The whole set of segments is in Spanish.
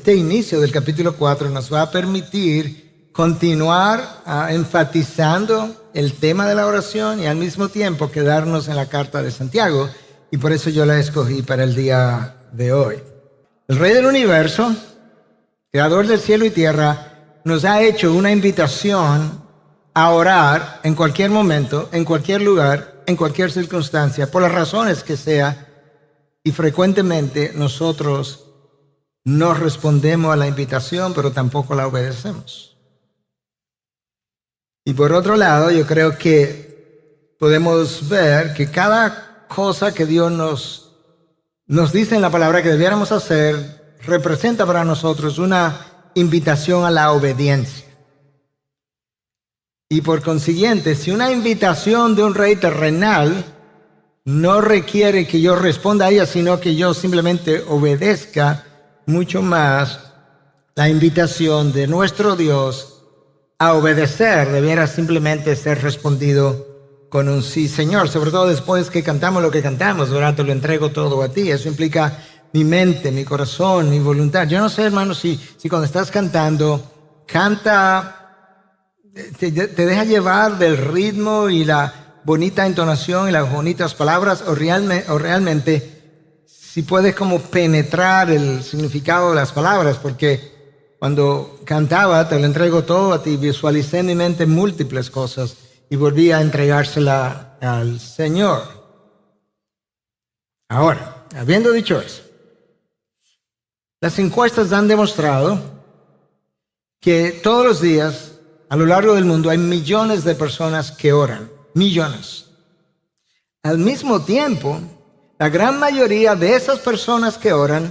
Este inicio del capítulo 4 nos va a permitir continuar enfatizando el tema de la oración y al mismo tiempo quedarnos en la carta de Santiago, y por eso yo la escogí para el día de hoy. El Rey del Universo, Creador del cielo y tierra, nos ha hecho una invitación a orar en cualquier momento, en cualquier lugar, en cualquier circunstancia, por las razones que sea, y frecuentemente nosotros no respondemos a la invitación, pero tampoco la obedecemos. Y por otro lado, yo creo que podemos ver que cada cosa que Dios nos dice en la palabra que debiéramos hacer representa para nosotros una invitación a la obediencia. Y por consiguiente, si una invitación de un rey terrenal no requiere que yo responda a ella, sino que yo simplemente obedezca, mucho más la invitación de nuestro Dios a obedecer debiera simplemente ser respondido con un sí, Señor. Sobre todo después que cantamos lo que cantamos, ¿verdad? Te lo entrego todo a ti. Eso implica mi mente, mi corazón, mi voluntad. Yo no sé, hermano, si cuando estás cantando, te deja llevar del ritmo y la bonita entonación y las bonitas palabras, o realmente si puedes como penetrar el significado de las palabras, porque cuando cantaba, te lo entrego todo a ti, visualicé en mi mente múltiples cosas y volví a entregársela al Señor. Ahora, habiendo dicho eso, las encuestas han demostrado que todos los días a lo largo del mundo hay millones de personas que oran, millones. Al mismo tiempo, la gran mayoría de esas personas que oran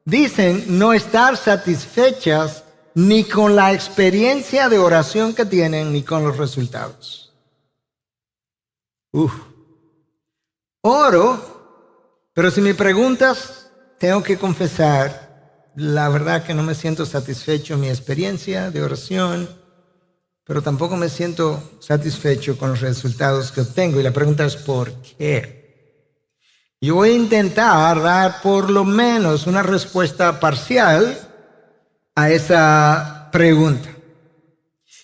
dicen no estar satisfechas ni con la experiencia de oración que tienen ni con los resultados. Oro, pero si me preguntas, tengo que confesar, la verdad que no me siento satisfecho en mi experiencia de oración, pero tampoco me siento satisfecho con los resultados que obtengo. Y la pregunta es ¿por qué? Yo voy a intentar dar por lo menos una respuesta parcial a esa pregunta.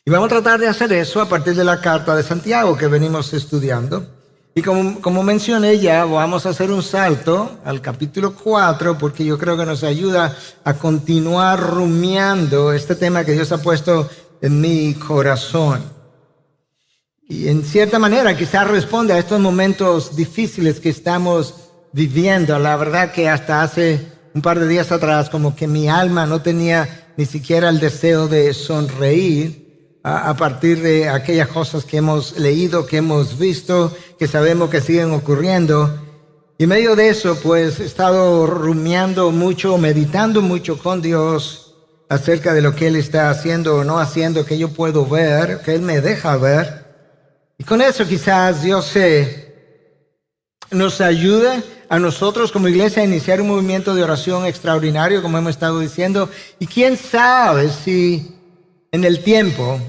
Y vamos a tratar de hacer eso a partir de la carta de Santiago que venimos estudiando. Y como mencioné ya, vamos a hacer un salto al capítulo 4 porque yo creo que nos ayuda a continuar rumiando este tema que Dios ha puesto en mi corazón. Y en cierta manera quizás responde a estos momentos difíciles que estamos viviendo. La verdad que hasta hace un par de días atrás como que mi alma no tenía ni siquiera el deseo de sonreír a partir de aquellas cosas que hemos leído, que hemos visto, que sabemos que siguen ocurriendo. Y en medio de eso pues he estado rumiando mucho, meditando mucho con Dios acerca de lo que Él está haciendo o no haciendo, que yo puedo ver, que Él me deja ver. Y con eso quizás Dios nos ayude a nosotros como iglesia a iniciar un movimiento de oración extraordinario, como hemos estado diciendo. Y quién sabe si en el tiempo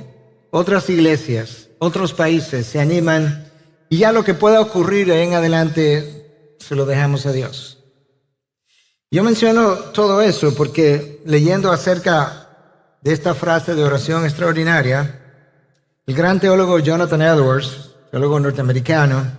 otras iglesias, otros países se animan y ya lo que pueda ocurrir en adelante se lo dejamos a Dios. Yo menciono todo eso porque leyendo acerca de esta frase de oración extraordinaria, el gran teólogo Jonathan Edwards, teólogo norteamericano,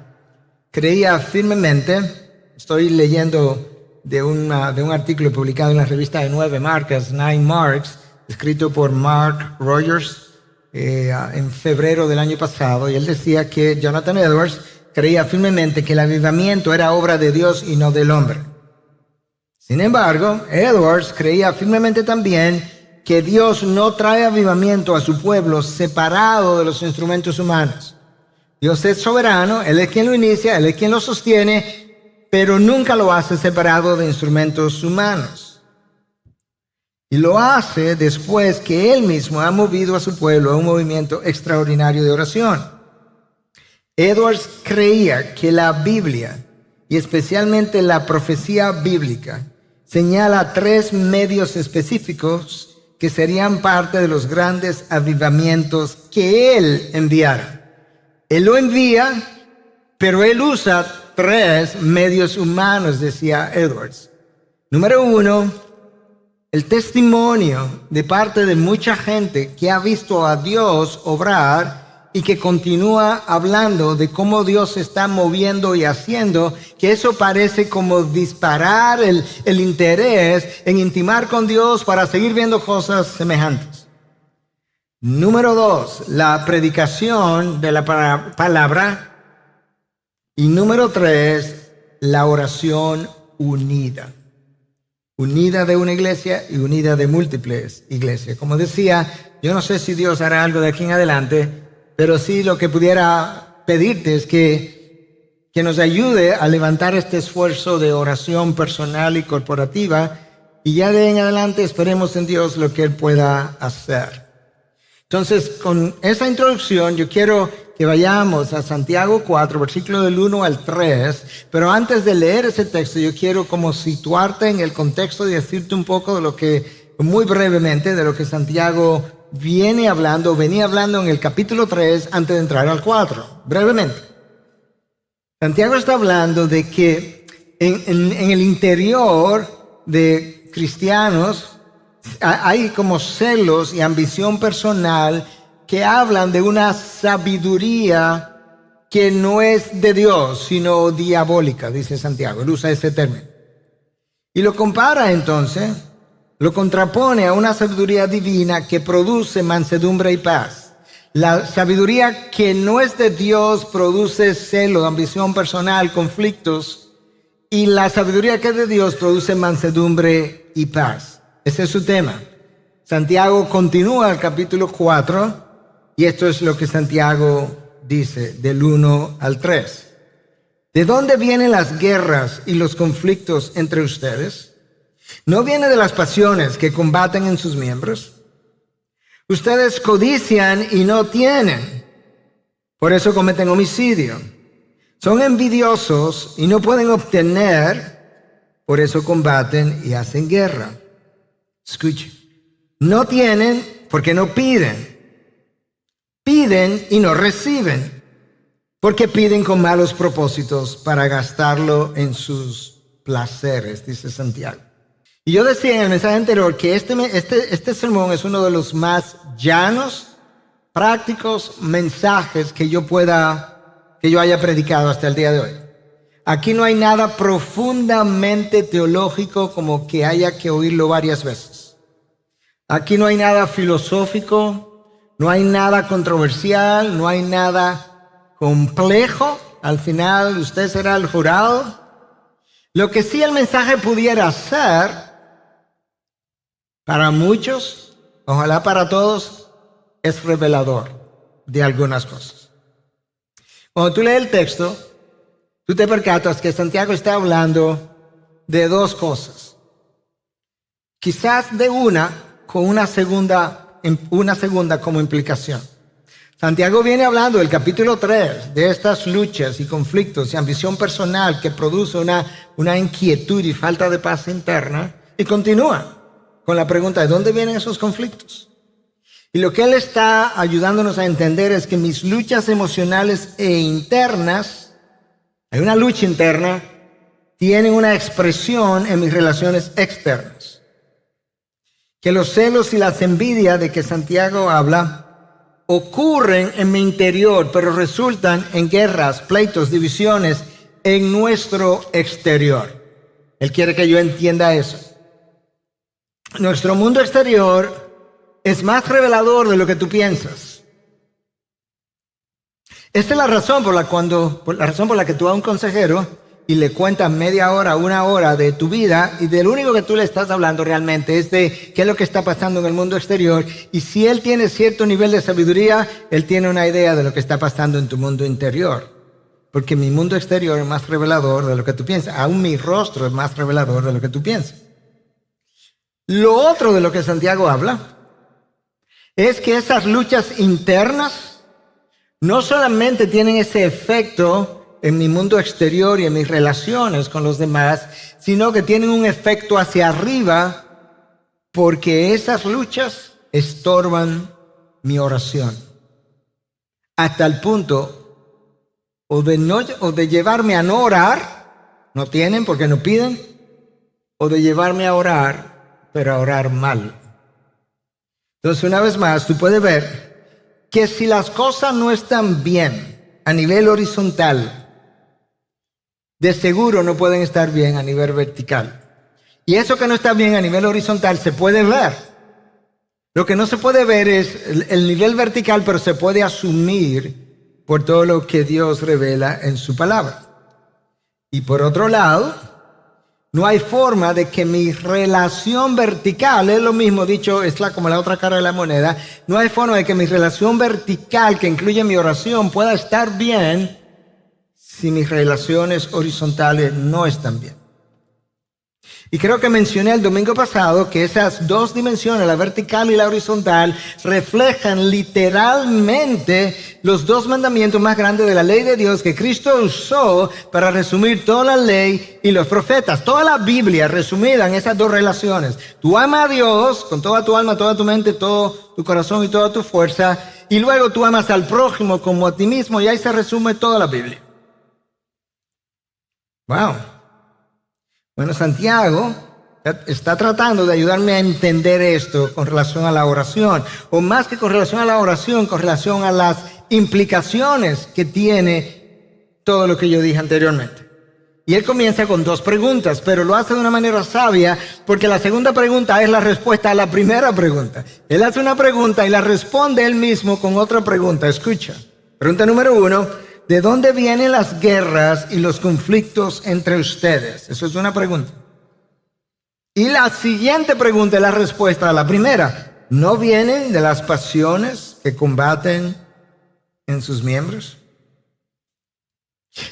creía firmemente, estoy leyendo de un artículo publicado en la revista de 9 marcas, 9 Marks, escrito por Mark Rogers en febrero del año pasado, y él decía que Jonathan Edwards creía firmemente que el avivamiento era obra de Dios y no del hombre. Sin embargo, Edwards creía firmemente también que Dios no trae avivamiento a su pueblo separado de los instrumentos humanos. Dios es soberano, Él es quien lo inicia, Él es quien lo sostiene, pero nunca lo hace separado de instrumentos humanos. Y lo hace después que Él mismo ha movido a su pueblo a un movimiento extraordinario de oración. Edwards creía que la Biblia, y especialmente la profecía bíblica, señala 3 medios específicos que serían parte de los grandes avivamientos que Él enviara. Él lo envía, pero Él usa 3 medios humanos, decía Edwards. Número 1, el testimonio de parte de mucha gente que ha visto a Dios obrar y que continúa hablando de cómo Dios se está moviendo y haciendo, que eso parece como disparar el interés en intimar con Dios para seguir viendo cosas semejantes. Número 2, la predicación de la palabra. Y número 3, la oración unida. Unida de una iglesia y unida de múltiples iglesias. Como decía, yo no sé si Dios hará algo de aquí en adelante, pero sí lo que pudiera pedirte es que nos ayude a levantar este esfuerzo de oración personal y corporativa, y ya de ahí en adelante esperemos en Dios lo que Él pueda hacer. Entonces, con esa introducción, yo quiero que vayamos a Santiago 4, versículo del 1 al 3, pero antes de leer ese texto, yo quiero como situarte en el contexto y decirte un poco de lo que, muy brevemente, de lo que Santiago venía hablando en el capítulo 3 antes de entrar al 4, brevemente. Santiago está hablando de que en el interior de cristianos hay como celos y ambición personal que hablan de una sabiduría que no es de Dios, sino diabólica, dice Santiago. Él usa ese término. Y lo compara entonces, lo contrapone a una sabiduría divina que produce mansedumbre y paz. La sabiduría que no es de Dios produce celo, ambición personal, conflictos. Y la sabiduría que es de Dios produce mansedumbre y paz. Ese es su tema. Santiago continúa el capítulo 4 y esto es lo que Santiago dice del 1 al 3. ¿De dónde vienen las guerras y los conflictos entre ustedes? ¿No viene de las pasiones que combaten en sus miembros? Ustedes codician y no tienen, por eso cometen homicidio. Son envidiosos y no pueden obtener, por eso combaten y hacen guerra. Escuche, no tienen porque no piden. Piden y no reciben, porque piden con malos propósitos para gastarlo en sus placeres, dice Santiago. Y yo decía en el mensaje anterior que este sermón es uno de los más llanos, prácticos mensajes que yo haya predicado hasta el día de hoy. Aquí no hay nada profundamente teológico como que haya que oírlo varias veces. Aquí no hay nada filosófico, no hay nada controversial, no hay nada complejo. Al final usted será el jurado. Lo que sí el mensaje pudiera ser, para muchos, ojalá para todos, es revelador de algunas cosas. Cuando tú lees el texto, tú te percatas que Santiago está hablando de dos cosas. Quizás de una con una segunda como implicación. Santiago viene hablando del capítulo 3 de estas luchas y conflictos y ambición personal que produce una inquietud y falta de paz interna, y continúa con la pregunta de dónde vienen esos conflictos. Y lo que él está ayudándonos a entender es que mis luchas emocionales e internas, hay una lucha interna, tienen una expresión en mis relaciones externas. Que los celos y las envidias de que Santiago habla ocurren en mi interior, pero resultan en guerras, pleitos, divisiones en nuestro exterior. Él quiere que yo entienda eso. Nuestro mundo exterior es más revelador de lo que tú piensas. Esta es la razón por la que tú a un consejero y le cuentas media hora, una hora de tu vida, y del único que tú le estás hablando realmente es de qué es lo que está pasando en el mundo exterior. Y si él tiene cierto nivel de sabiduría, él tiene una idea de lo que está pasando en tu mundo interior. Porque mi mundo exterior es más revelador de lo que tú piensas. Aún mi rostro es más revelador de lo que tú piensas. Lo otro de lo que Santiago habla es que esas luchas internas no solamente tienen ese efecto en mi mundo exterior y en mis relaciones con los demás, sino que tienen un efecto hacia arriba, porque esas luchas estorban mi oración. Hasta el punto o de llevarme a no orar, no tienen porque no piden, o de llevarme a orar pero a orar mal. Entonces, una vez más, tú puedes ver que si las cosas no están bien a nivel horizontal, de seguro no pueden estar bien a nivel vertical. Y eso que no está bien a nivel horizontal se puede ver. Lo que no se puede ver es el nivel vertical, pero se puede asumir por todo lo que Dios revela en su palabra. Y por otro lado, no hay forma de que mi relación vertical, es lo mismo dicho, es como la otra cara de la moneda, no hay forma de que mi relación vertical, que incluye mi oración, pueda estar bien si mis relaciones horizontales no están bien. Y creo que mencioné el domingo pasado que esas dos dimensiones, la vertical y la horizontal, reflejan literalmente los dos mandamientos más grandes de la ley de Dios que Cristo usó para resumir toda la ley y los profetas. Toda la Biblia resumida en esas dos relaciones. Tú amas a Dios con toda tu alma, toda tu mente, todo tu corazón y toda tu fuerza. Y luego tú amas al prójimo como a ti mismo, y ahí se resume toda la Biblia. Wow. Bueno, Santiago está tratando de ayudarme a entender esto con relación a la oración, o más que con relación a la oración, con relación a las implicaciones que tiene todo lo que yo dije anteriormente. Y él comienza con dos preguntas, pero lo hace de una manera sabia, porque la segunda pregunta es la respuesta a la primera pregunta. Él hace una pregunta y la responde él mismo con otra pregunta. Escucha. Pregunta número 1. ¿De dónde vienen las guerras y los conflictos entre ustedes? Eso es una pregunta. Y la siguiente pregunta es la respuesta a la primera. ¿No vienen de las pasiones que combaten en sus miembros?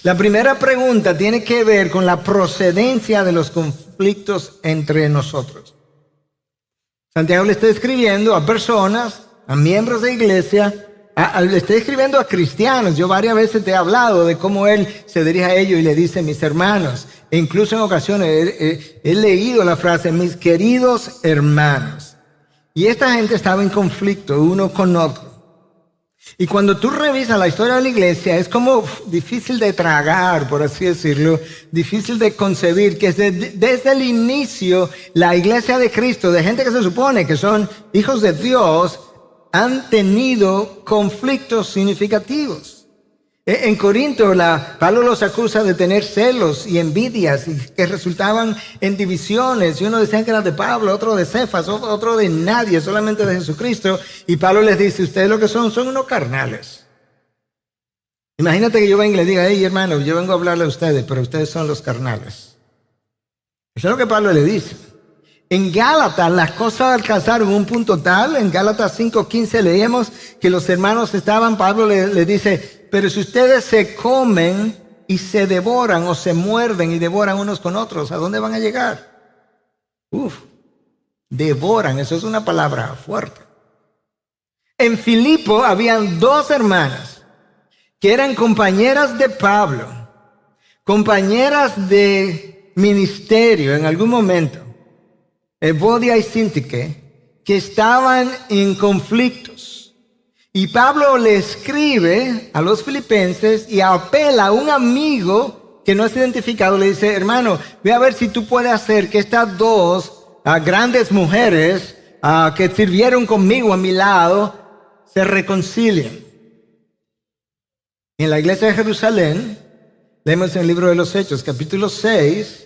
La primera pregunta tiene que ver con la procedencia de los conflictos entre nosotros. Santiago le está escribiendo a personas, a miembros de iglesia, le estoy escribiendo a cristianos. Yo varias veces te he hablado de cómo él se dirige a ellos y le dice mis hermanos. E incluso en ocasiones he leído la frase mis queridos hermanos. Y esta gente estaba en conflicto uno con otro. Y cuando tú revisas la historia de la iglesia es como difícil de tragar, por así decirlo, difícil de concebir que desde el inicio la iglesia de Cristo, de gente que se supone que son hijos de Dios, han tenido conflictos significativos. En Corinto, Pablo los acusa de tener celos y envidias que resultaban en divisiones. Y uno decía que era de Pablo, otro de Cefas, otro de nadie, solamente de Jesucristo. Y Pablo les dice, ustedes lo que son unos carnales. Imagínate que yo venga y le diga, hey hermano, yo vengo a hablarle a ustedes, pero ustedes son los carnales. Eso es lo que Pablo le dice. En Gálatas las cosas alcanzaron un punto tal, en Gálatas 5:15 leemos que los hermanos estaban, Pablo le dice, pero si ustedes se comen y se devoran o se muerden y devoran unos con otros, ¿a dónde van a llegar? Devoran, eso es una palabra fuerte. En Filipo habían dos hermanas que eran compañeras de Pablo, compañeras de ministerio en algún momento. Evodia y Síntique, que estaban en conflictos. Y Pablo le escribe a los filipenses y apela a un amigo que no es identificado. Le dice, hermano, ve a ver si tú puedes hacer que estas dos grandes mujeres que sirvieron conmigo a mi lado se reconcilien. En la iglesia de Jerusalén, leemos en el libro de los Hechos, capítulo 6,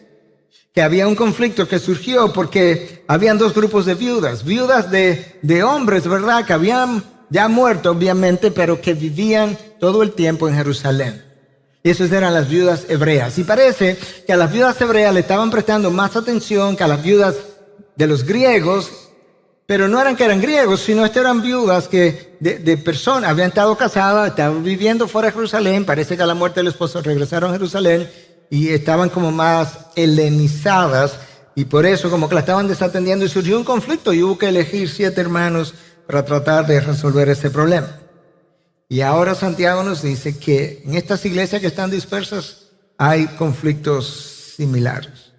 que había un conflicto que surgió porque habían dos grupos de viudas de hombres, ¿verdad? Que habían ya muerto, obviamente, pero que vivían todo el tiempo en Jerusalén. Y esas eran las viudas hebreas. Y parece que a las viudas hebreas le estaban prestando más atención que a las viudas de los griegos, pero no eran que eran griegos, sino que eran viudas que de personas habían estado casadas, estaban viviendo fuera de Jerusalén. Parece que a la muerte del esposo regresaron a Jerusalén y estaban como más helenizadas, y por eso como que la estaban desatendiendo y surgió un conflicto y hubo que elegir 7 hermanos para tratar de resolver ese problema. Y ahora Santiago nos dice que en estas iglesias que están hay conflictos similares.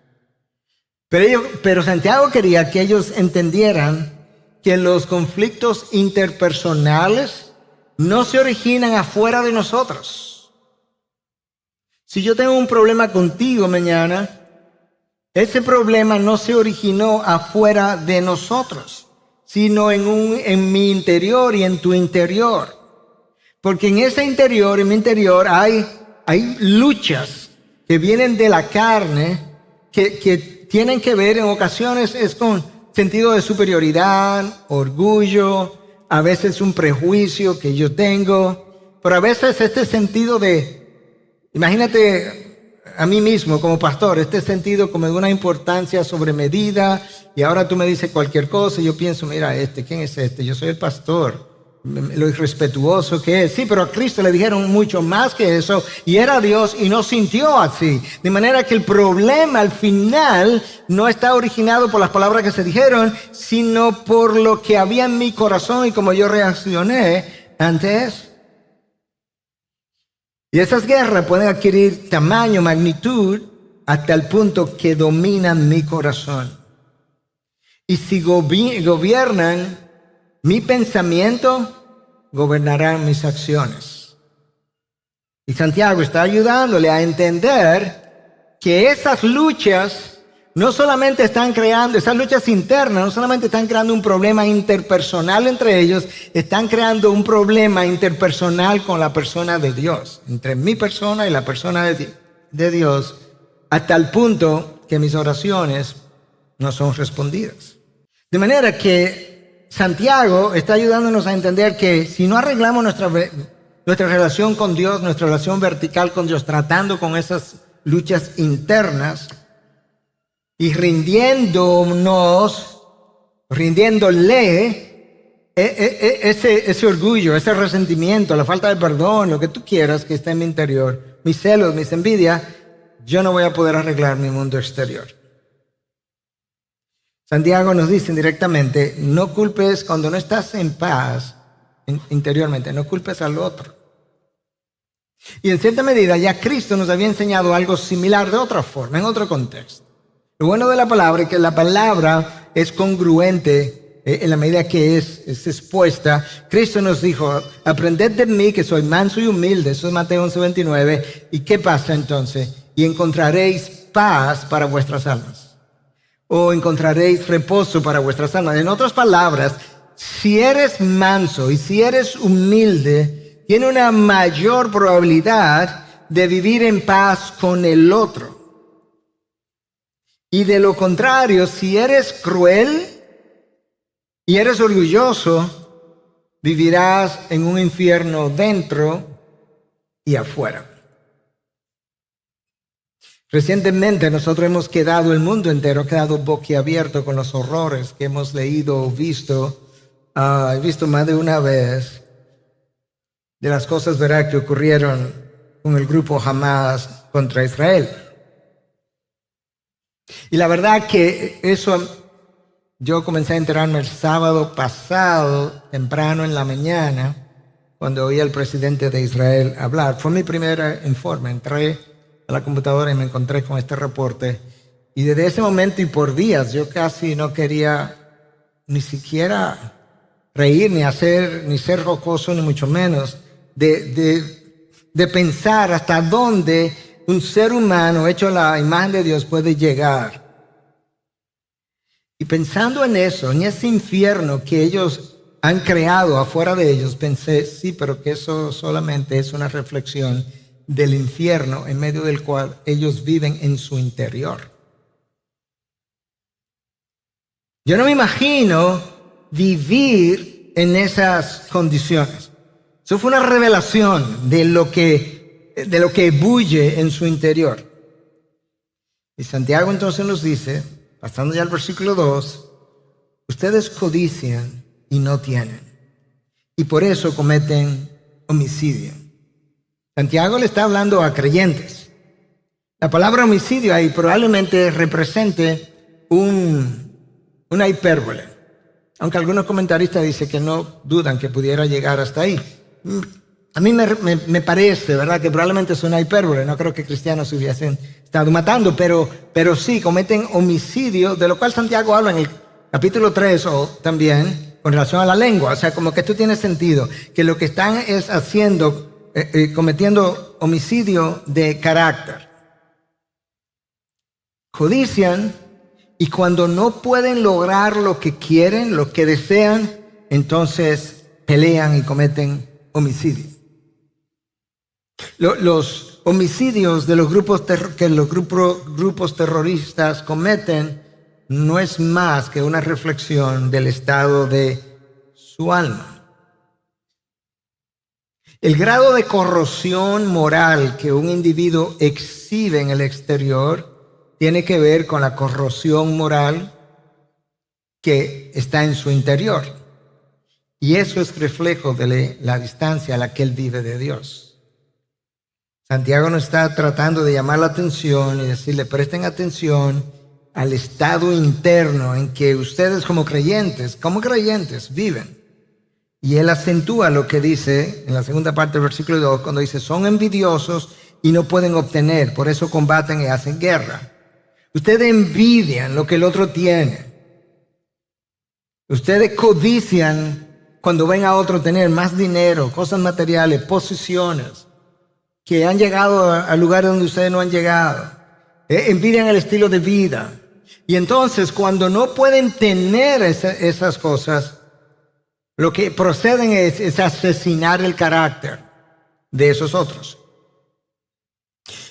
Pero Santiago quería que ellos entendieran que los conflictos interpersonales no se originan afuera de nosotros. Si yo tengo un problema contigo mañana, ese problema no se originó afuera de nosotros, sino en mi interior y en tu interior. Porque en ese interior, en mi interior, hay luchas que vienen de la carne, que tienen que ver en ocasiones es con sentido de superioridad, orgullo, a veces un prejuicio que yo tengo, pero a veces este sentido imagínate a mí mismo como pastor, este sentido como de una importancia sobremedida, y ahora tú me dices cualquier cosa y yo pienso, mira, ¿quién es este? Yo soy el pastor. Lo irrespetuoso que es. Sí, pero a Cristo le dijeron mucho más que eso, y era Dios y no sintió así. De manera que el problema al final no está originado por las palabras que se dijeron, sino por lo que había en mi corazón y cómo yo reaccioné ante eso. Y esas guerras pueden adquirir tamaño, magnitud, hasta el punto que dominan mi corazón. Y si gobiernan mi pensamiento, gobernarán mis acciones. Y Santiago está ayudándole a entender que esas luchas no solamente están creando, esas luchas internas no solamente están creando un problema interpersonal entre ellos, están creando un problema interpersonal con la persona de Dios, entre mi persona y la persona de Dios, hasta el punto que mis oraciones no son respondidas. De manera que Santiago está ayudándonos a entender que si no arreglamos nuestra relación con Dios, nuestra relación vertical con Dios, tratando con esas luchas internas y rindiéndole ese orgullo, ese resentimiento, la falta de perdón, lo que tú quieras que está en mi interior, mis celos, mis envidias, yo no voy a poder arreglar mi mundo exterior. Santiago nos dice directamente, no culpes cuando no estás en paz interiormente, no culpes al otro. Y en cierta medida ya Cristo nos había enseñado algo similar de otra forma, en otro contexto. Lo bueno de la palabra es que la palabra es congruente en la medida que es expuesta. Cristo nos dijo, aprended de mí que soy manso y humilde, eso es Mateo 11:29. ¿Y qué pasa entonces? Y encontraréis paz para vuestras almas. O encontraréis reposo para vuestras almas. En otras palabras, si eres manso y si eres humilde, tiene una mayor probabilidad de vivir en paz con el otro. Y de lo contrario, si eres cruel y eres orgulloso, vivirás en un infierno dentro y afuera. Recientemente nosotros el mundo entero ha quedado boquiabierto con los horrores que hemos leído o visto. He visto más de una vez de las cosas, ¿verdad?, que ocurrieron con el grupo Hamas contra Israel. Y la verdad que eso, yo comencé a enterarme el sábado pasado, temprano en la mañana, cuando oí al presidente de Israel hablar. Fue mi primer informe. Entré a la computadora y me encontré con este reporte. Y desde ese momento y por días yo casi no quería ni siquiera reír, ni ser jocoso, ni mucho menos, de pensar hasta dónde un ser humano hecho a la imagen de Dios puede llegar. Y pensando en eso, en ese infierno que ellos han creado afuera de ellos, pensé, sí, pero que eso solamente es una reflexión del infierno en medio del cual ellos viven en su interior. Yo no me imagino vivir en esas condiciones. Eso fue una revelación de lo que bulle en su interior. Y Santiago entonces nos dice, pasando ya al versículo 2, ustedes codician y no tienen, y por eso cometen homicidio. Santiago le está hablando a creyentes. La palabra homicidio ahí probablemente represente una hipérbole, aunque algunos comentaristas dicen que no dudan que pudiera llegar hasta ahí. A mí me parece, ¿verdad?, que probablemente es una hipérbole. No creo que cristianos se hubiesen estado matando, pero sí cometen homicidio, de lo cual Santiago habla en el capítulo 3 o también con relación a la lengua. O sea, como que esto tiene sentido, que lo que están es haciendo, cometiendo homicidio de carácter. codician, y cuando no pueden lograr lo que quieren, lo que desean, entonces pelean y cometen homicidio. Los homicidios de los grupos que los grupos terroristas cometen no es más que una reflexión del estado de su alma. El grado de corrosión moral que un individuo exhibe en el exterior tiene que ver con la corrosión moral que está en su interior. Y eso es reflejo de la distancia a la que él vive de Dios. Santiago nos está tratando de llamar la atención y decirle, presten atención al estado interno en que ustedes como creyentes viven. Y él acentúa lo que dice en la segunda parte del versículo 2, cuando dice, son envidiosos y no pueden obtener, por eso combaten y hacen guerra. Ustedes envidian lo que el otro tiene. Ustedes codician cuando ven a otro tener más dinero, cosas materiales, posiciones, que han llegado a lugares donde ustedes no han llegado. Envidian el estilo de vida. Y entonces cuando no pueden tener esas cosas, lo que proceden es asesinar el carácter de esos otros.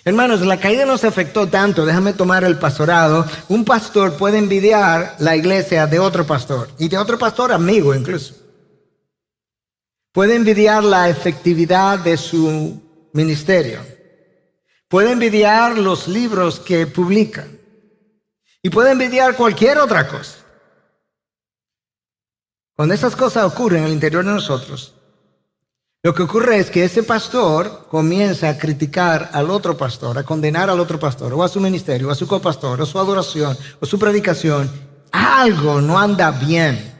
Hermanos, la caída nos afectó tanto, déjame tomar el pastorado. Un pastor puede envidiar la iglesia de otro pastor, y de otro pastor amigo incluso. Puede envidiar la efectividad de su ministerio. Puede envidiar los libros que publican. Y puede envidiar cualquier otra cosa. Cuando esas cosas ocurren en el interior de nosotros, lo que ocurre es que ese pastor comienza a criticar al otro pastor, a condenar al otro pastor, o a su ministerio, o a su copastor, o su adoración, o su predicación. Algo no anda bien.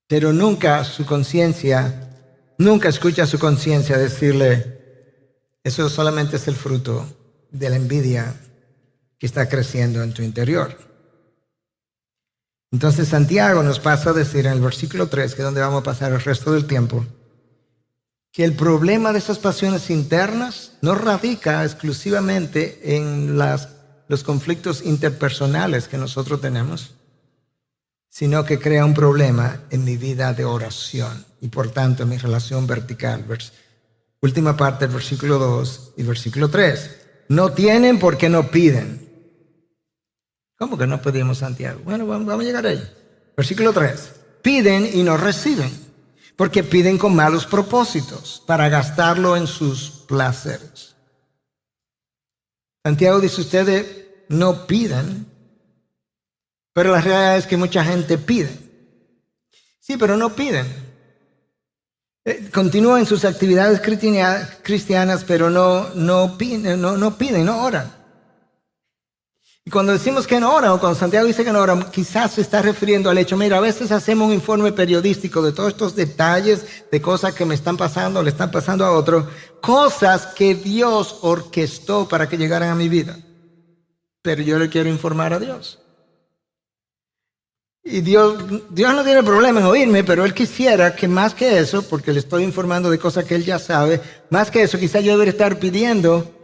Pero nunca escucha su conciencia decirle, eso solamente es el fruto de la envidia que está creciendo en tu interior. Entonces Santiago nos pasa a decir en el versículo 3, que es donde vamos a pasar el resto del tiempo, que el problema de esas pasiones internas no radica exclusivamente en los conflictos interpersonales que nosotros tenemos, sino que crea un problema en mi vida de oración y por tanto en mi relación vertical. Última parte del versículo 2 y versículo 3. No tienen porque no piden. ¿Cómo que no pedimos, Santiago? Bueno, vamos a llegar a ello. Versículo 3. Piden y no reciben, porque piden con malos propósitos para gastarlo en sus placeres. Santiago dice, ustedes no piden, pero la realidad es que mucha gente pide. Sí, pero no piden. Continúan en sus actividades cristianas, pero no piden, no oran. Y cuando decimos que no oran, o cuando Santiago dice que no oran, quizás se está refiriendo al hecho, mira, a veces hacemos un informe periodístico de todos estos detalles de cosas que me están pasando, le están pasando a otro, cosas que Dios orquestó para que llegaran a mi vida. Pero yo le quiero informar a Dios. Y Dios no tiene problema en oírme, pero Él quisiera que más que eso, porque le estoy informando de cosas que Él ya sabe, más que eso, quizás yo debería estar pidiendo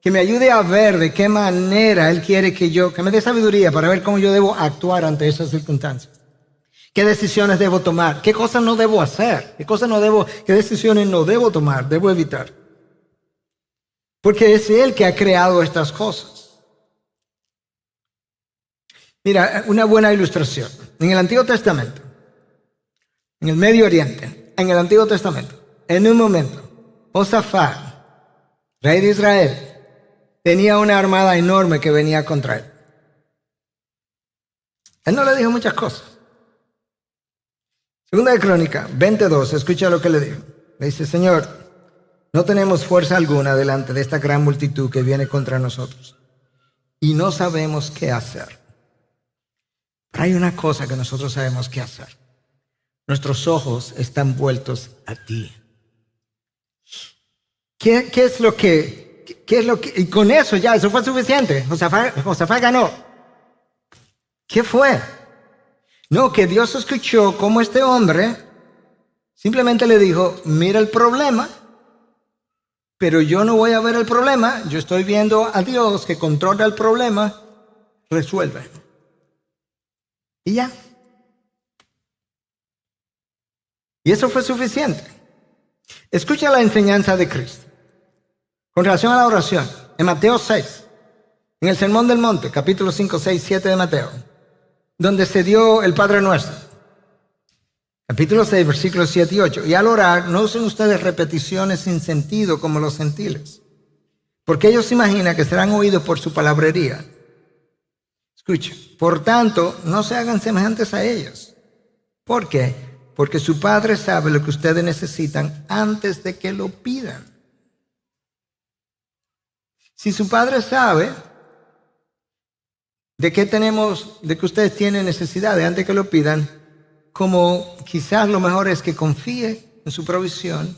que me ayude a ver de qué manera Él quiere que me dé sabiduría para ver cómo yo debo actuar ante esas circunstancias. ¿Qué decisiones debo tomar? ¿Qué cosas no debo hacer? ¿Qué decisiones no debo tomar? Debo evitar. Porque es Él que ha creado estas cosas. Mira, una buena ilustración. En el Antiguo Testamento, en el Medio Oriente, en el Antiguo Testamento, en un momento, Josafat, rey de Israel, tenía una armada enorme que venía contra él. Él no le dijo muchas cosas. Segunda de Crónica, 22, escucha lo que le dijo. Le dice, Señor, no tenemos fuerza alguna delante de esta gran multitud que viene contra nosotros. Y no sabemos qué hacer. Pero hay una cosa que nosotros sabemos qué hacer. Nuestros ojos están vueltos a ti. ¿Qué es lo que... Y con eso ya, eso fue suficiente. Josafat ganó. ¿Qué fue? No, que Dios escuchó cómo este hombre simplemente le dijo, mira el problema, pero yo no voy a ver el problema, yo estoy viendo a Dios que controla el problema, resuelve. Y ya. Y eso fue suficiente. Escucha la enseñanza de Cristo con relación a la oración. En Mateo 6, en el Sermón del Monte, capítulo 5, 6, 7 de Mateo, donde se dio el Padre Nuestro. Capítulo 6, versículos 7 y 8. Y al orar, no usen ustedes repeticiones sin sentido como los gentiles, porque ellos se imaginan que serán oídos por su palabrería. Escuchen. Por tanto, no se hagan semejantes a ellos. ¿Por qué? Porque su Padre sabe lo que ustedes necesitan antes de que lo pidan. Si su Padre sabe de que ustedes tienen necesidades antes de que lo pidan, como quizás lo mejor es que confíe en su provisión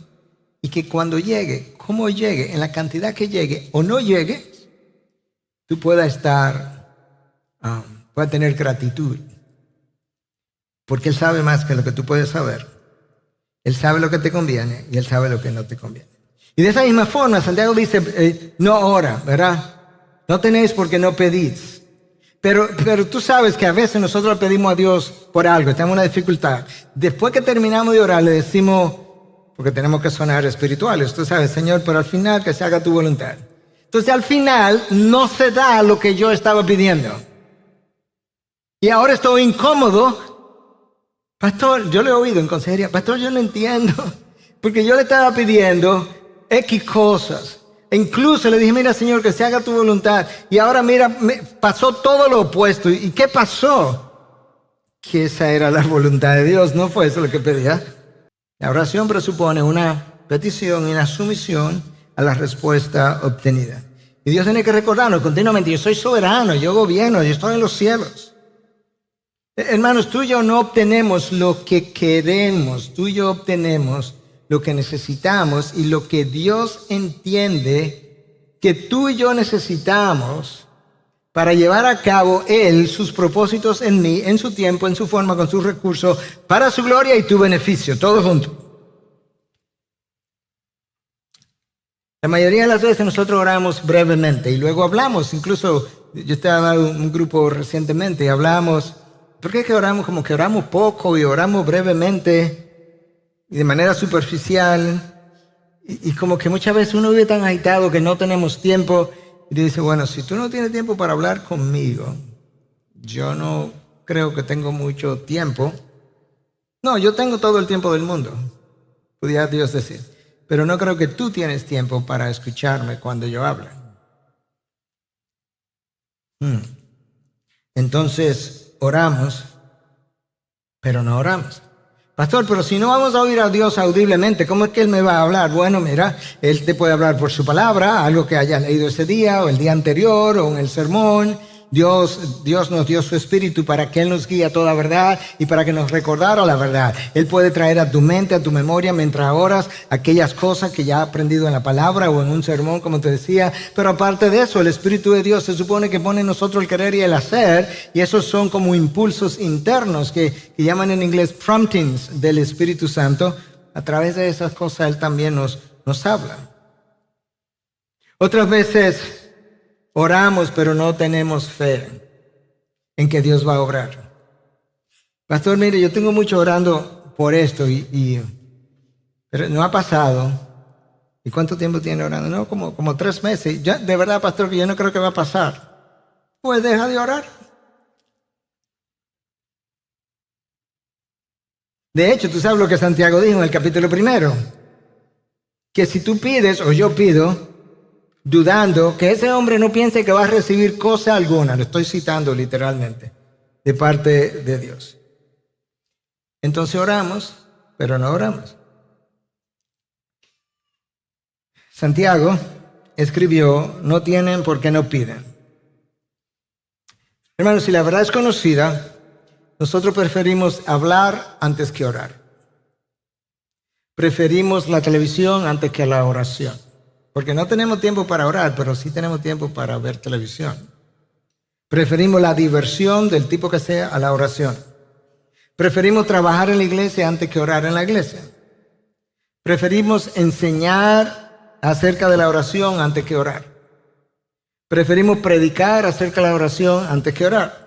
y que cuando llegue, como llegue, en la cantidad que llegue o no llegue, tú puedas tener gratitud. Porque Él sabe más que lo que tú puedes saber. Él sabe lo que te conviene y Él sabe lo que no te conviene. Y de esa misma forma, Santiago dice, no ora, ¿verdad? No tenéis porque no pedís. Pero tú sabes que a veces nosotros le pedimos a Dios por algo, estamos en una dificultad. Después que terminamos de orar, le decimos, porque tenemos que sonar espirituales, tú sabes, Señor, pero al final que se haga tu voluntad. Entonces al final no se da lo que yo estaba pidiendo. Y ahora estoy incómodo. Pastor, yo le he oído en consejería, pastor, yo no entiendo, porque yo le estaba pidiendo X cosas. E incluso le dije, mira, Señor, que se haga tu voluntad. Y ahora mira, pasó todo lo opuesto. ¿Y qué pasó? Que esa era la voluntad de Dios, no fue eso lo que pedía. La oración presupone una petición y una sumisión a la respuesta obtenida. Y Dios tiene que recordarnos continuamente, yo soy soberano, yo gobierno, yo estoy en los cielos. Hermanos, tú y yo no obtenemos lo que queremos, tú y yo obtenemos lo que necesitamos y lo que Dios entiende que tú y yo necesitamos para llevar a cabo Él sus propósitos en mí, en su tiempo, en su forma, con sus recursos, para su gloria y tu beneficio, todo junto. La mayoría de las veces nosotros oramos brevemente y luego hablamos, incluso yo estaba en un grupo recientemente y hablamos, ¿por qué es que oramos? Como que oramos poco y oramos brevemente y de manera superficial, y como que muchas veces uno vive tan agitado que no tenemos tiempo, y dice, bueno, si tú no tienes tiempo para hablar conmigo, yo no creo que tengo mucho tiempo. No, yo tengo todo el tiempo del mundo, pudiera Dios decir, pero no creo que tú tienes tiempo para escucharme cuando yo hable. Entonces, oramos, pero no oramos. Pastor, pero si no vamos a oír a Dios audiblemente, ¿cómo es que Él me va a hablar? Bueno, mira, Él te puede hablar por su palabra, algo que haya leído ese día o el día anterior o en el sermón. Dios nos dio su espíritu para que Él nos guíe a toda verdad y para que nos recordara la verdad. Él puede traer a tu mente, a tu memoria, mientras oras, aquellas cosas que ya has aprendido en la palabra o en un sermón, como te decía. Pero aparte de eso, el Espíritu de Dios se supone que pone en nosotros el querer y el hacer, y esos son como impulsos internos que llaman en inglés promptings del Espíritu Santo. A través de esas cosas Él también nos habla. Otras veces oramos, pero no tenemos fe en que Dios va a obrar. Pastor, mire, yo tengo mucho orando por esto, pero no ha pasado. ¿Y cuánto tiempo tiene orando? No, como 3 meses. Ya, de verdad, pastor, que yo no creo que va a pasar. Pues deja de orar. De hecho, tú sabes lo que Santiago dijo en el capítulo 1, que si tú pides o yo pido, dudando, que ese hombre no piense que va a recibir cosa alguna, lo estoy citando literalmente, de parte de Dios. Entonces oramos, pero no oramos. Santiago escribió, no tienen porque no piden. Hermanos, si la verdad es conocida, nosotros preferimos hablar antes que orar. Preferimos la televisión antes que la oración. Porque no tenemos tiempo para orar, pero sí tenemos tiempo para ver televisión. Preferimos la diversión del tipo que sea a la oración. Preferimos trabajar en la iglesia antes que orar en la iglesia. Preferimos enseñar acerca de la oración antes que orar. Preferimos predicar acerca de la oración antes que orar.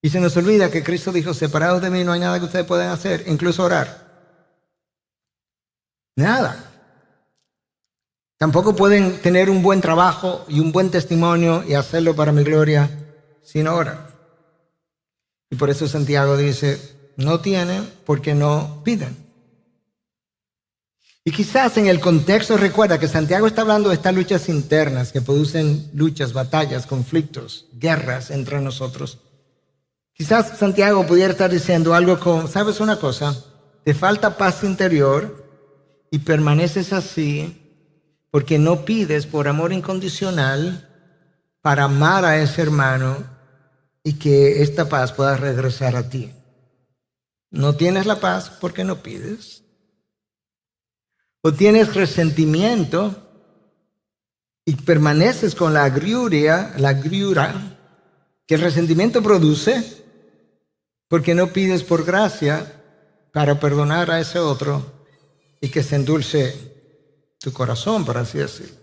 Y se nos olvida que Cristo dijo, separados de mí no hay nada que ustedes puedan hacer, incluso orar. Nada. Tampoco pueden tener un buen trabajo y un buen testimonio y hacerlo para mi gloria sin orar. Y por eso Santiago dice, no tienen porque no piden. Y quizás en el contexto recuerda que Santiago está hablando de estas luchas internas que producen luchas, batallas, conflictos, guerras entre nosotros. Quizás Santiago pudiera estar diciendo algo como, ¿sabes una cosa? Te falta paz interior y permaneces así porque no pides por amor incondicional para amar a ese hermano y que esta paz pueda regresar a ti. No tienes la paz porque no pides. O tienes resentimiento y permaneces con la agriura que el resentimiento produce porque no pides por gracia para perdonar a ese otro y que se endulce tu corazón, por así decirlo.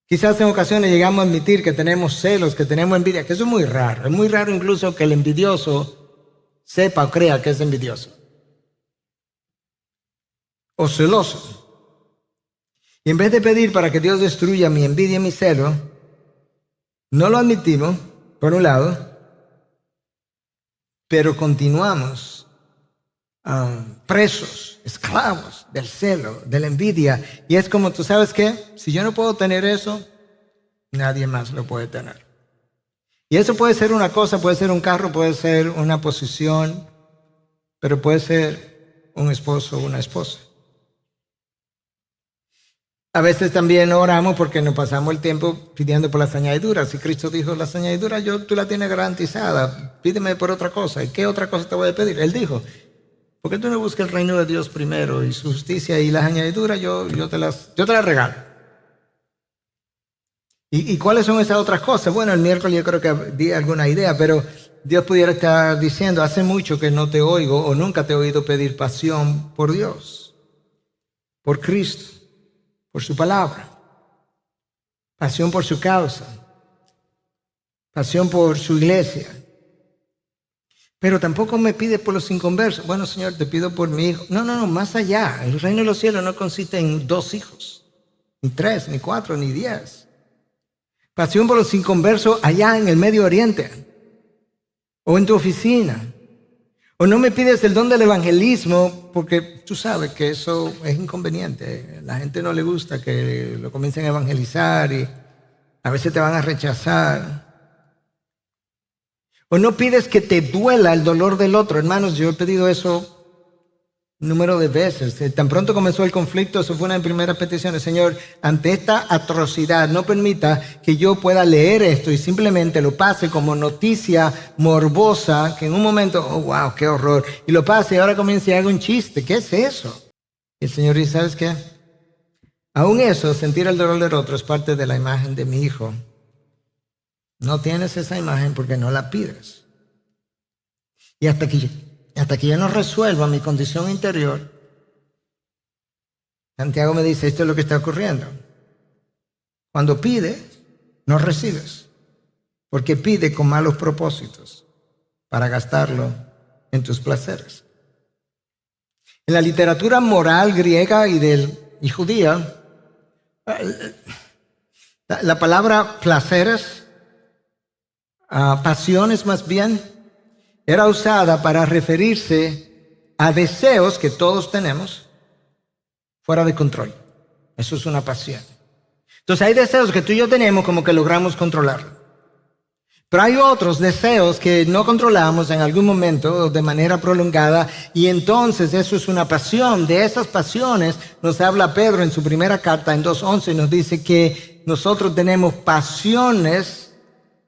Quizás en ocasiones llegamos a admitir que tenemos celos, que tenemos envidia, que eso es muy raro. Es muy raro incluso que el envidioso sepa o crea que es envidioso o celoso. Y en vez de pedir para que Dios destruya mi envidia y mi celo, no lo admitimos, por un lado, pero continuamos presos, esclavos del celo, de la envidia. Y es como, ¿tú sabes qué? Si yo no puedo tener eso, nadie más lo puede tener. Y eso puede ser una cosa, puede ser un carro, puede ser una posición, pero puede ser un esposo o una esposa. A veces también oramos porque nos pasamos el tiempo pidiendo por las añadiduras. Y Cristo dijo, las añadiduras tú la tienes garantizada, pídeme por otra cosa. ¿Y qué otra cosa te voy a pedir? Él dijo, ¿por qué tú no buscas el reino de Dios primero y su justicia y las añadiduras yo te las regalo? ¿Y cuáles son esas otras cosas? Bueno, el miércoles yo creo que di alguna idea, pero Dios pudiera estar diciendo, hace mucho que no te oigo o nunca te he oído pedir pasión por Dios, por Cristo, por su palabra, pasión por su causa, pasión por su iglesia. Pero tampoco me pides por los inconversos. Bueno, Señor, te pido por mi hijo. No, más allá. El reino de los cielos no consiste en 2 hijos, ni 3, ni 4, ni 10. Pasión por los inconversos allá en el Medio Oriente, o en tu oficina. O no me pides el don del evangelismo, porque tú sabes que eso es inconveniente. La gente no le gusta que lo comiencen a evangelizar y a veces te van a rechazar. O no pides que te duela el dolor del otro. Hermanos, yo he pedido eso un número de veces. Tan pronto comenzó el conflicto, eso fue una de mis primeras peticiones. Señor, ante esta atrocidad, no permita que yo pueda leer esto y simplemente lo pase como noticia morbosa, que en un momento, oh, wow, qué horror, y lo pase y ahora comience y haga un chiste. ¿Qué es eso? Y el Señor dice, ¿sabes qué? Aún eso, sentir el dolor del otro es parte de la imagen de mi hijo. No tienes esa imagen porque no la pides. Y hasta que yo no resuelva mi condición interior, Santiago me dice, esto es lo que está ocurriendo. Cuando pide, no recibes. Porque pide con malos propósitos para gastarlo en tus placeres. En la literatura moral griega y judía, la palabra placeres, pasiones más bien, era usada para referirse a deseos que todos tenemos fuera de control. Eso es una pasión. Entonces hay deseos que tú y yo tenemos como que logramos controlar. Pero hay otros deseos que no controlamos en algún momento de manera prolongada y entonces eso es una pasión. De esas pasiones nos habla Pedro en su primera carta en 2:11 y nos dice que nosotros tenemos pasiones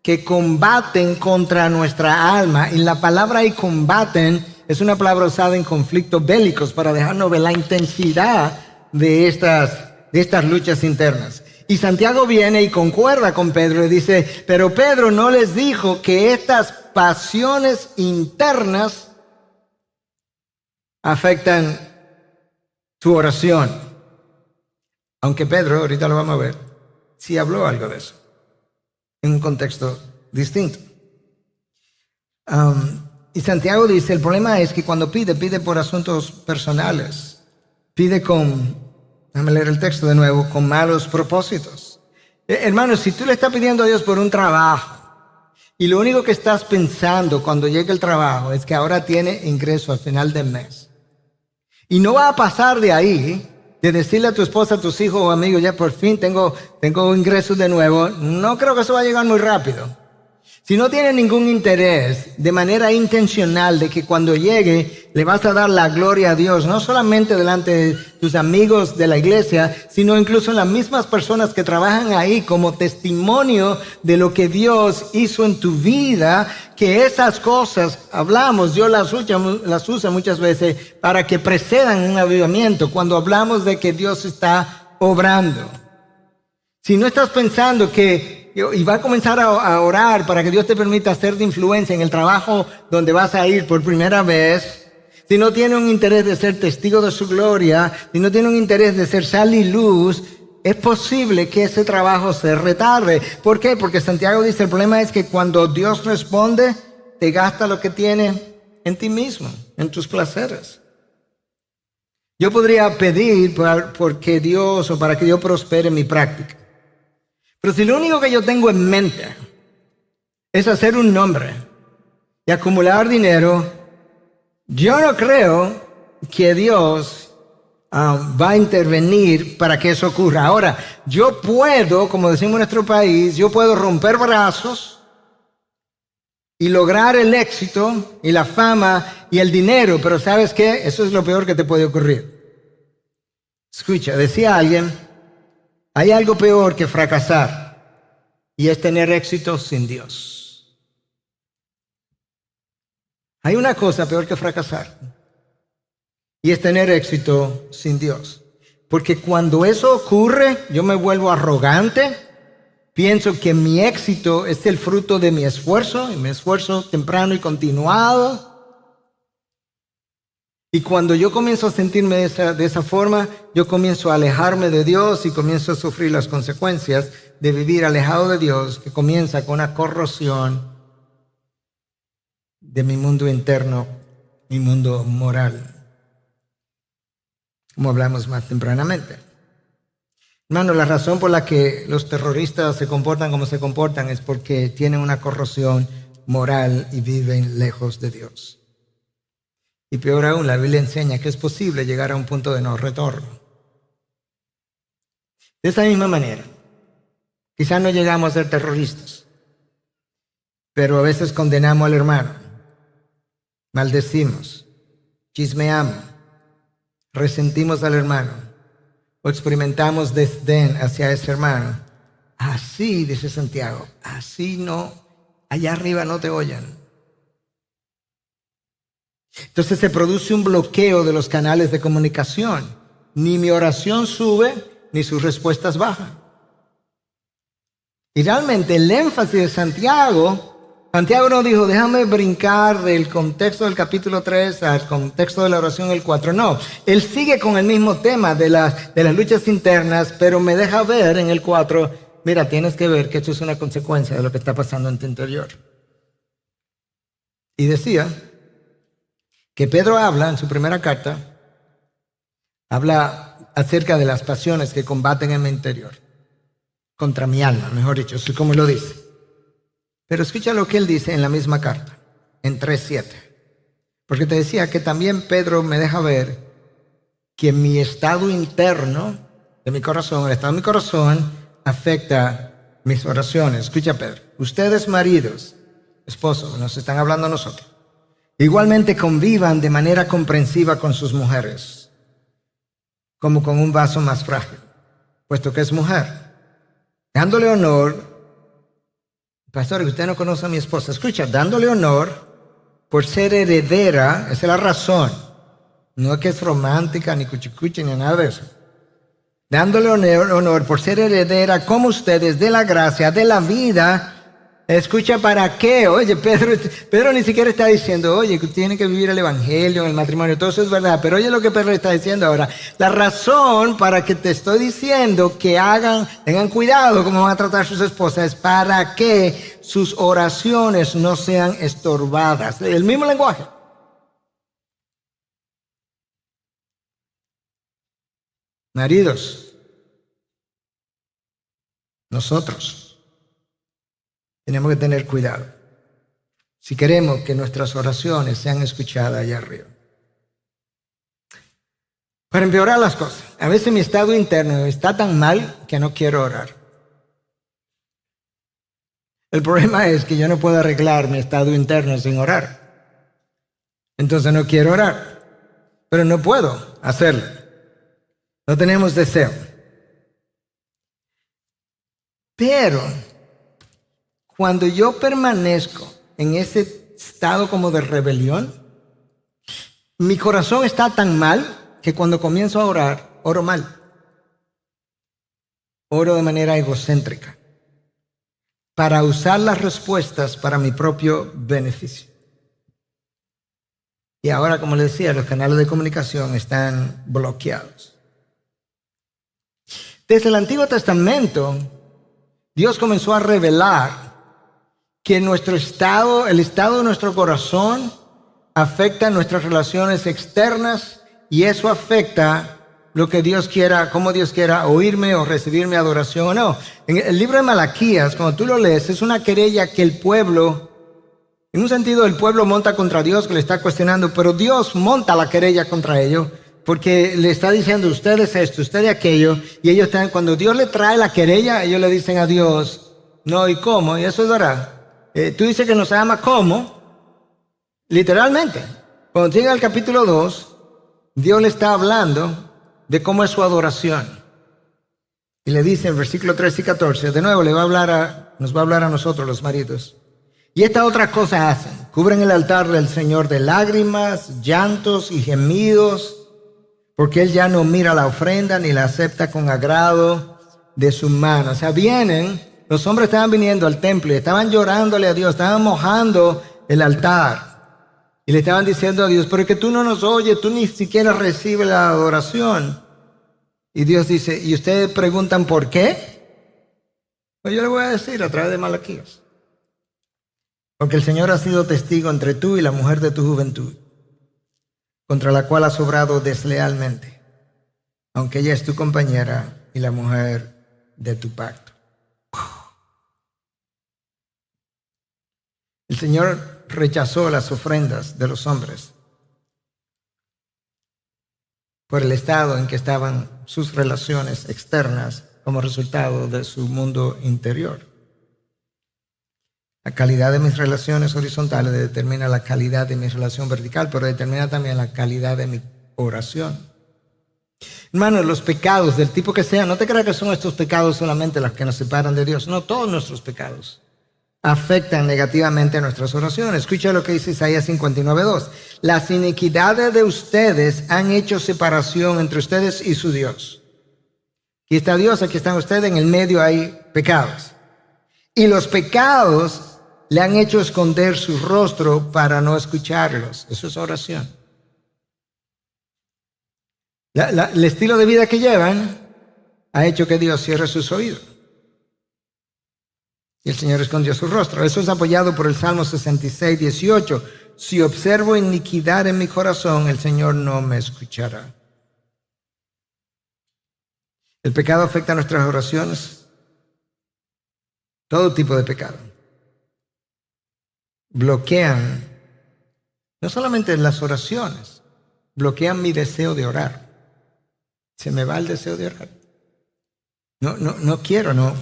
que combaten contra nuestra alma. Y la palabra ahí combaten es una palabra usada en conflictos bélicos para dejarnos ver la intensidad de estas luchas internas. Y Santiago viene y concuerda con Pedro y dice, pero Pedro no les dijo que estas pasiones internas afectan tu oración. Aunque Pedro, ahorita lo vamos a ver, sí habló algo de eso, en un contexto distinto. Y Santiago dice, el problema es que cuando pide por asuntos personales. Pide déjame leer el texto de nuevo, con malos propósitos. Hermanos, si tú le estás pidiendo a Dios por un trabajo, y lo único que estás pensando cuando llegue el trabajo es que ahora tiene ingreso al final del mes, y no va a pasar de ahí, de decirle a tu esposa, a tus hijos o amigos, ya por fin tengo ingresos de nuevo, no creo que eso va a llegar muy rápido. Si no tienes ningún interés de manera intencional de que cuando llegue le vas a dar la gloria a Dios, no solamente delante de tus amigos de la iglesia, sino incluso en las mismas personas que trabajan ahí como testimonio de lo que Dios hizo en tu vida, que esas cosas, hablamos, Dios las usa muchas veces para que precedan un avivamiento cuando hablamos de que Dios está obrando. Si no estás pensando y va a comenzar a orar para que Dios te permita ser de influencia en el trabajo donde vas a ir por primera vez, si no tiene un interés de ser testigo de su gloria, si no tiene un interés de ser sal y luz, es posible que ese trabajo se retarde. ¿Por qué? Porque Santiago dice, el problema es que cuando Dios responde, te gasta lo que tiene en ti mismo, en tus placeres. Yo podría pedir porque Dios o para que yo prospere mi práctica. Pero si lo único que yo tengo en mente es hacer un nombre y acumular dinero, yo no creo que Dios va a intervenir para que eso ocurra. Ahora, yo puedo, como decimos en nuestro país, yo puedo romper brazos y lograr el éxito y la fama y el dinero, pero ¿sabes qué? Eso es lo peor que te puede ocurrir. Escucha, decía alguien, hay algo peor que fracasar y es tener éxito sin Dios. Hay una cosa peor que fracasar y es tener éxito sin Dios. Porque cuando eso ocurre, yo me vuelvo arrogante, pienso que mi éxito es el fruto de mi esfuerzo, y mi esfuerzo temprano y continuado. Y cuando yo comienzo a sentirme de esa forma, yo comienzo a alejarme de Dios y comienzo a sufrir las consecuencias de vivir alejado de Dios, que comienza con una corrosión de mi mundo interno, mi mundo moral, como hablamos más tempranamente. Hermano, la razón por la que los terroristas se comportan como se comportan es porque tienen una corrosión moral y viven lejos de Dios. Y peor aún, la Biblia enseña que es posible llegar a un punto de no retorno. De esa misma manera, quizás no llegamos a ser terroristas, pero a veces condenamos al hermano, maldecimos, chismeamos, resentimos al hermano o experimentamos desdén hacia ese hermano. Así, dice Santiago, así no, allá arriba no te oyen. Entonces se produce un bloqueo de los canales de comunicación. Ni mi oración sube, ni sus respuestas bajan. Y realmente el énfasis de Santiago no dijo, déjame brincar del contexto del capítulo 3 al contexto de la oración del 4. No, él sigue con el mismo tema de las luchas internas, pero me deja ver en el 4, mira, tienes que ver que esto es una consecuencia de lo que está pasando en tu interior. Y decía que Pedro habla en su primera carta, habla acerca de las pasiones que combaten en mi interior, contra mi alma, mejor dicho, así como lo dice. Pero escucha lo que él dice en la misma carta, en 3:7. Porque te decía que también Pedro me deja ver que mi estado interno de mi corazón, el estado de mi corazón, afecta mis oraciones. Escucha, Pedro, ustedes maridos, esposos, nos están hablando a nosotros. Igualmente convivan de manera comprensiva con sus mujeres, como con un vaso más frágil, puesto que es mujer, dándole honor. Pastor, que usted no conoce a mi esposa. Escucha, dándole honor por ser heredera, esa es la razón. No es que es romántica, ni cuchicuchi, ni nada de eso. Dándole honor por ser heredera como ustedes de la gracia, de la vida Escucha para qué. Oye, Pedro ni siquiera está diciendo, oye, que tiene que vivir el evangelio en el matrimonio. Todo eso es verdad. Pero oye lo que Pedro está diciendo ahora. La razón para que te estoy diciendo que tengan cuidado cómo van a tratar a sus esposas es para que sus oraciones no sean estorbadas. El mismo lenguaje. Maridos, nosotros tenemos que tener cuidado si queremos que nuestras oraciones sean escuchadas allá arriba. Para empeorar las cosas, a veces mi estado interno está tan mal que no quiero orar. El problema es que yo no puedo arreglar mi estado interno sin orar. Entonces no quiero orar, pero no puedo hacerlo. No tenemos deseo. Pero cuando yo permanezco en ese estado como de rebelión, mi corazón está tan mal que cuando comienzo a orar, oro mal. Oro de manera egocéntrica para usar las respuestas para mi propio beneficio. Y ahora, como les decía, los canales de comunicación están bloqueados. Desde el Antiguo Testamento, Dios comenzó a revelar que nuestro estado, el estado de nuestro corazón, afecta nuestras relaciones externas y eso afecta lo que Dios quiera, cómo Dios quiera oírme o recibir mi adoración o no. En el libro de Malaquías, cuando tú lo lees, es una querella que el pueblo, en un sentido el pueblo monta contra Dios que le está cuestionando, pero Dios monta la querella contra ellos porque le está diciendo ustedes esto, ustedes aquello, y ellos están, cuando Dios le trae la querella, ellos le dicen a Dios, no, ¿y cómo? Y eso es verdad. Tú dices que nos ama ¿cómo? Literalmente. Cuando llega al capítulo 2, Dios le está hablando de cómo es su adoración. Y le dice en versículo 13 y 14, de nuevo nos va a hablar a nosotros los maridos. Y esta otra cosa hacen, cubren el altar del Señor de lágrimas, llantos y gemidos, porque Él ya no mira la ofrenda ni la acepta con agrado de su mano. O sea, los hombres estaban viniendo al templo y estaban llorándole a Dios, estaban mojando el altar. Y le estaban diciendo a Dios, pero es que tú no nos oyes, tú ni siquiera recibes la adoración. Y Dios dice, ¿y ustedes preguntan por qué? Pues yo le voy a decir a través de Malaquías. Porque el Señor ha sido testigo entre tú y la mujer de tu juventud, contra la cual has obrado deslealmente, aunque ella es tu compañera y la mujer de tu pacto. El Señor rechazó las ofrendas de los hombres por el estado en que estaban sus relaciones externas como resultado de su mundo interior. La calidad de mis relaciones horizontales determina la calidad de mi relación vertical, pero determina también la calidad de mi oración. Hermanos, los pecados del tipo que sean, no te creas que son estos pecados solamente los que nos separan de Dios. No, todos nuestros pecados afectan negativamente nuestras oraciones. Escucha lo que dice Isaías 59:2. Las iniquidades de ustedes han hecho separación entre ustedes y su Dios. Aquí está Dios, aquí están ustedes, en el medio hay pecados. Y los pecados le han hecho esconder su rostro para no escucharlos. Eso es oración. El estilo de vida que llevan ha hecho que Dios cierre sus oídos. Y el Señor escondió su rostro. Eso es apoyado por el Salmo 66:18. Si observo iniquidad en mi corazón, el Señor no me escuchará. El pecado afecta a nuestras oraciones. Todo tipo de pecado. Bloquean, no solamente las oraciones, bloquean mi deseo de orar. Se me va el deseo de orar. No quiero, no.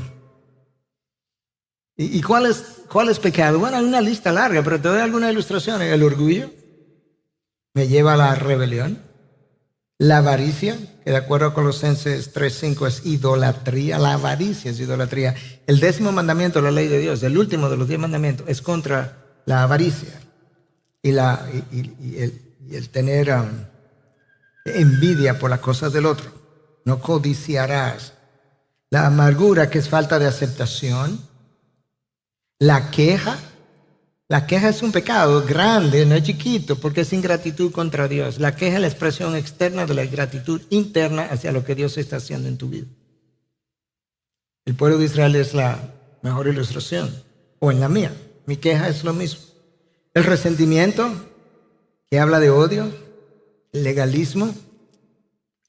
¿Y cuál es pecado? Bueno, hay una lista larga, pero te doy algunas ilustraciones. El orgullo me lleva a la rebelión. La avaricia, que de acuerdo a Colosenses 3:5 es idolatría. La avaricia es idolatría. El 10º mandamiento de la ley de Dios, el último de los 10 mandamientos, es contra la avaricia y el tener envidia por las cosas del otro. No codiciarás. La amargura, que es falta de aceptación. La queja es un pecado grande, no es chiquito, porque es ingratitud contra Dios. La queja es la expresión externa de la gratitud interna hacia lo que Dios está haciendo en tu vida. El pueblo de Israel es la mejor ilustración, o en la mía. Mi queja es lo mismo. El resentimiento, que habla de odio, el legalismo,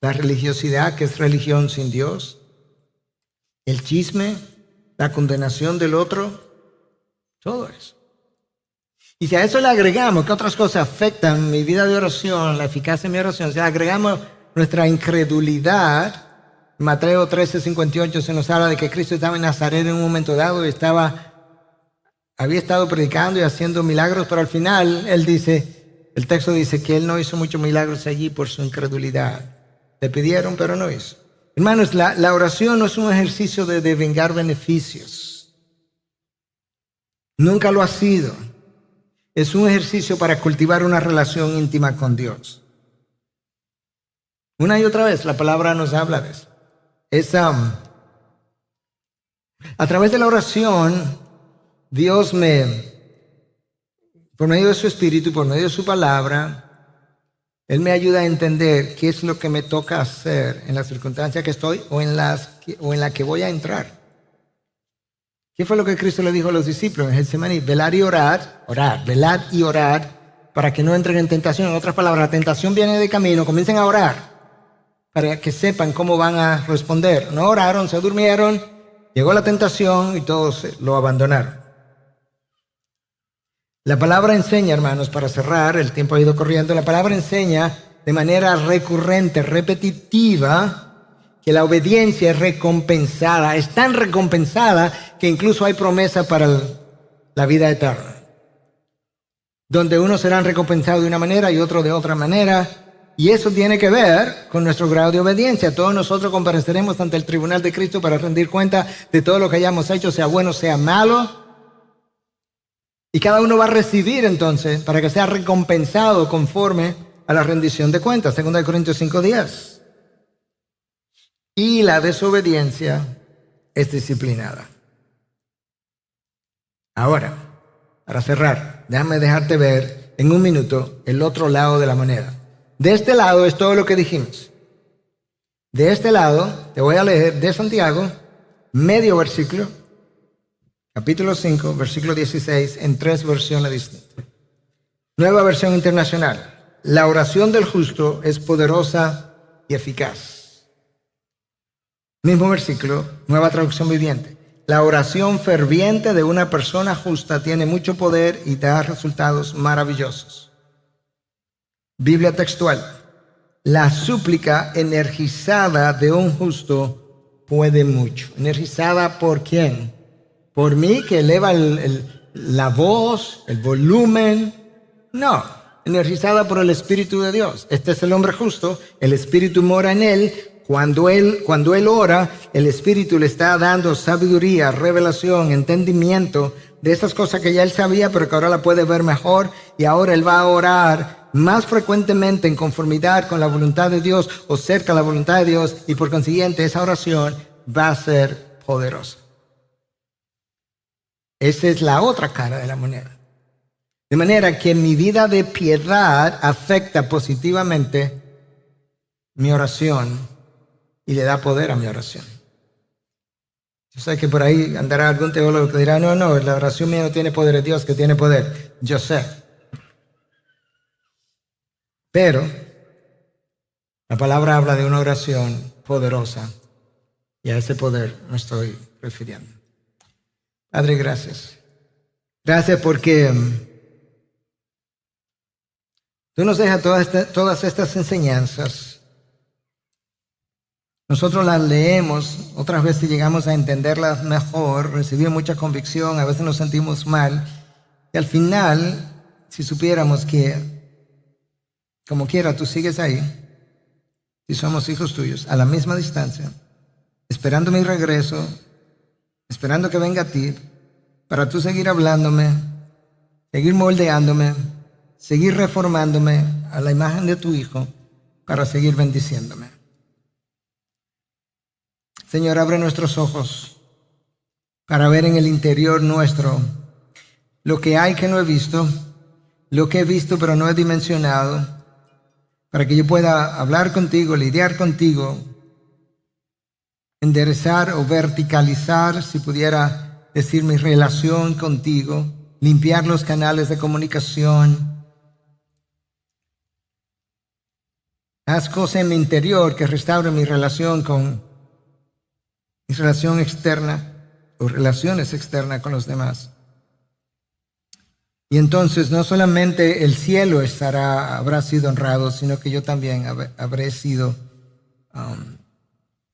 la religiosidad, que es religión sin Dios, el chisme, la condenación del otro, todo eso. Y si a eso le agregamos que otras cosas afectan mi vida de oración, la eficacia de mi oración, si agregamos nuestra incredulidad, Mateo 13:58 se nos habla de que Cristo estaba en Nazaret en un momento dado y había estado predicando y haciendo milagros, pero al final el texto dice que él no hizo muchos milagros allí por su incredulidad. Le pidieron, pero no hizo. Hermanos, la oración no es un ejercicio de devengar beneficios. Nunca lo ha sido. Es un ejercicio para cultivar una relación íntima con Dios. Una y otra vez la palabra nos habla de eso. A través de la oración, Dios por medio de su Espíritu, por medio de su palabra, Él me ayuda a entender qué es lo que me toca hacer en la circunstancia que estoy o en la que voy a entrar. ¿Qué fue lo que Cristo le dijo a los discípulos en Getsemaní? Velar y orar, velad y orar para que no entren en tentación. En otras palabras, la tentación viene de camino, comiencen a orar para que sepan cómo van a responder. No oraron, se durmieron, llegó la tentación y todos lo abandonaron. La palabra enseña, hermanos, para cerrar, el tiempo ha ido corriendo, la palabra enseña de manera recurrente, repetitiva, que la obediencia es recompensada, es tan recompensada que incluso hay promesa para la vida eterna, donde unos serán recompensados de una manera y otros de otra manera, y eso tiene que ver con nuestro grado de obediencia. Todos nosotros compareceremos ante el tribunal de Cristo para rendir cuenta de todo lo que hayamos hecho, sea bueno, sea malo. Y cada uno va a recibir entonces para que sea recompensado conforme a la rendición de cuentas. 2 Corintios 5:10. Y la desobediencia es disciplinada. Ahora, para cerrar, déjame dejarte ver en un minuto el otro lado de la moneda. De este lado es todo lo que dijimos. De este lado, te voy a leer de Santiago, medio versículo, capítulo 5, versículo 16, en 3 versiones distintas. Nueva versión internacional. La oración del justo es poderosa y eficaz. Mismo versículo, nueva traducción viviente. La oración ferviente de una persona justa tiene mucho poder y da resultados maravillosos. Biblia textual. La súplica energizada de un justo puede mucho. ¿Energizada por quién? ¿Por mí que eleva la voz, el volumen? No, energizada por el Espíritu de Dios. Este es el hombre justo, el Espíritu mora en él. Cuando él ora, el Espíritu le está dando sabiduría, revelación, entendimiento de esas cosas que ya él sabía, pero que ahora la puede ver mejor. Y ahora él va a orar más frecuentemente en conformidad con la voluntad de Dios o cerca de la voluntad de Dios. Y por consiguiente, esa oración va a ser poderosa. Esa es la otra cara de la moneda. De manera que mi vida de piedad afecta positivamente mi oración y le da poder a mi oración. Yo sé que por ahí andará algún teólogo que dirá, no, la oración mía no tiene poder, es Dios que tiene poder. Yo sé. Pero la palabra habla de una oración poderosa y a ese poder me estoy refiriendo. Padre, gracias. Gracias porque tú nos dejas todas estas enseñanzas. Nosotros las leemos, otras veces llegamos a entenderlas mejor, recibimos mucha convicción, a veces nos sentimos mal. Y al final, si supiéramos que, como quiera, tú sigues ahí, y somos hijos tuyos, a la misma distancia, esperando mi regreso, esperando que venga a ti, para tú seguir hablándome, seguir moldeándome, seguir reformándome a la imagen de tu Hijo, para seguir bendiciéndome. Señor, abre nuestros ojos para ver en el interior nuestro lo que hay que no he visto, lo que he visto pero no he dimensionado, para que yo pueda hablar contigo, lidiar contigo, enderezar o verticalizar, si pudiera decir, mi relación contigo, limpiar los canales de comunicación. Haz cosas en mi interior que restauren mi relación externa o relaciones externas con los demás. Y entonces no solamente el cielo habrá sido honrado, sino que yo también habré sido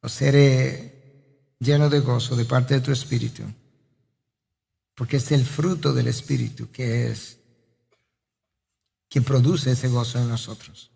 o seré lleno de gozo de parte de tu Espíritu. Porque es el fruto del Espíritu que produce ese gozo en nosotros.